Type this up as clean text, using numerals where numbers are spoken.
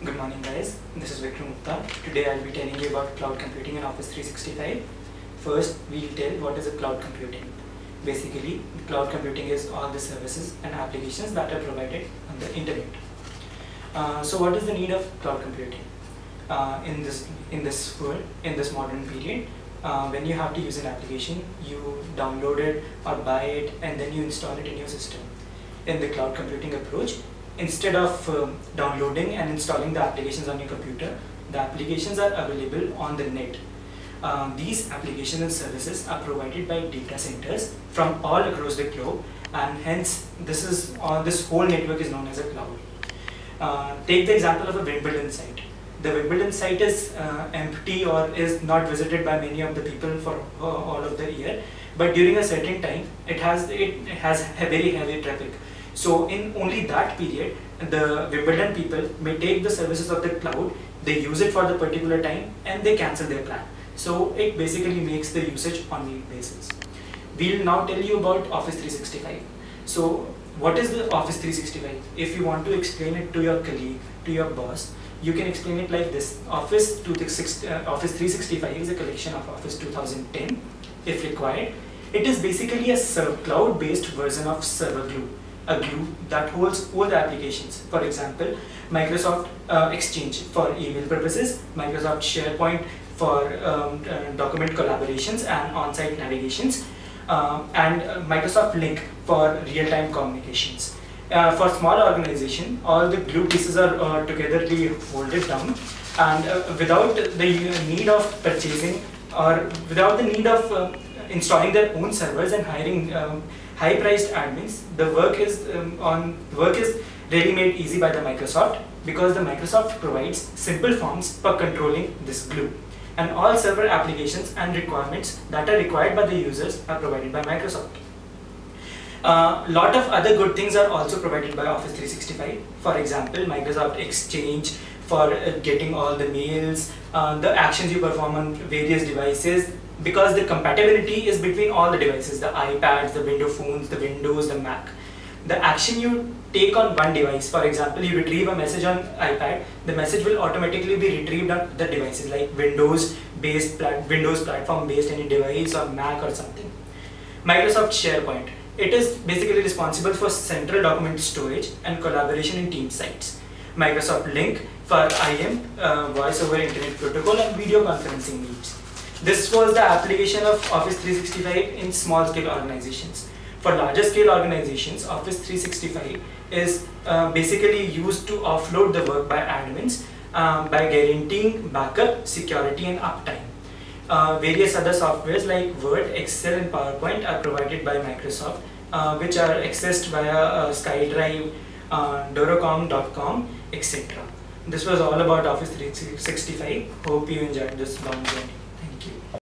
Good morning guys, this is Vikram Gupta. Today I'll be telling you about cloud computing in Office 365. First, we'll tell what is a cloud computing. Basically, cloud computing is all the services and applications that are provided on the internet. So what is the need of cloud computing? In this world, in this modern period, when you have to use an application, you download it or buy it and then you install it in your system. In the cloud computing approach, instead of downloading and installing the applications on your computer, the applications are available on the net. These applications and services are provided by data centers from all across the globe, and hence this whole network is known as a cloud. Take the example of a Wimbledon site. The Wimbledon site is empty or is not visited by many of the people for all of the year, but during a certain time it has a very heavy traffic. So in only that period, the Wimbledon people may take the services of the cloud, they use it for the particular time and they cancel their plan. So it basically makes the usage on need basis. We'll now tell you about Office 365. So what is the Office 365? If you want to explain it to your colleague, to your boss, you can explain it like this. Office 365 is a collection of Office 2010 if required. It is basically a cloud-based version of Server Glue. A glue that holds all the applications. For example, Microsoft Exchange for email purposes, Microsoft SharePoint for document collaborations and on-site navigations, and Microsoft Lync for real-time communications. For small organization, all the glue pieces are togetherly folded down, and without the need of purchasing or without the need of installing their own servers and hiring high-priced admins, the work is really made easy by the Microsoft, because the Microsoft provides simple forms for controlling this glue, and all server applications and requirements that are required by the users are provided by Microsoft. Lot of other good things are also provided by Office 365. For example, Microsoft Exchange for getting all the mails, the actions you perform on various devices, because the compatibility is between all the devices, the iPads, the Windows phones, the Windows, the Mac. The action you take on one device, for example, you retrieve a message on iPad, the message will automatically be retrieved on the devices like Windows platform based any device or Mac or something. Microsoft SharePoint. It is basically responsible for central document storage and collaboration in team sites. Microsoft Lync for IM, Voice over Internet Protocol, and video conferencing needs. This was the application of Office 365 in small scale organizations. For larger scale organizations, Office 365 is basically used to offload the work by admins by guaranteeing backup, security, and uptime. Various other softwares like Word, Excel, and PowerPoint are provided by Microsoft, which are accessed via SkyDrive, Dorocom.com, etc. This was all about Office 365. Hope you enjoyed this long journey. Thank you.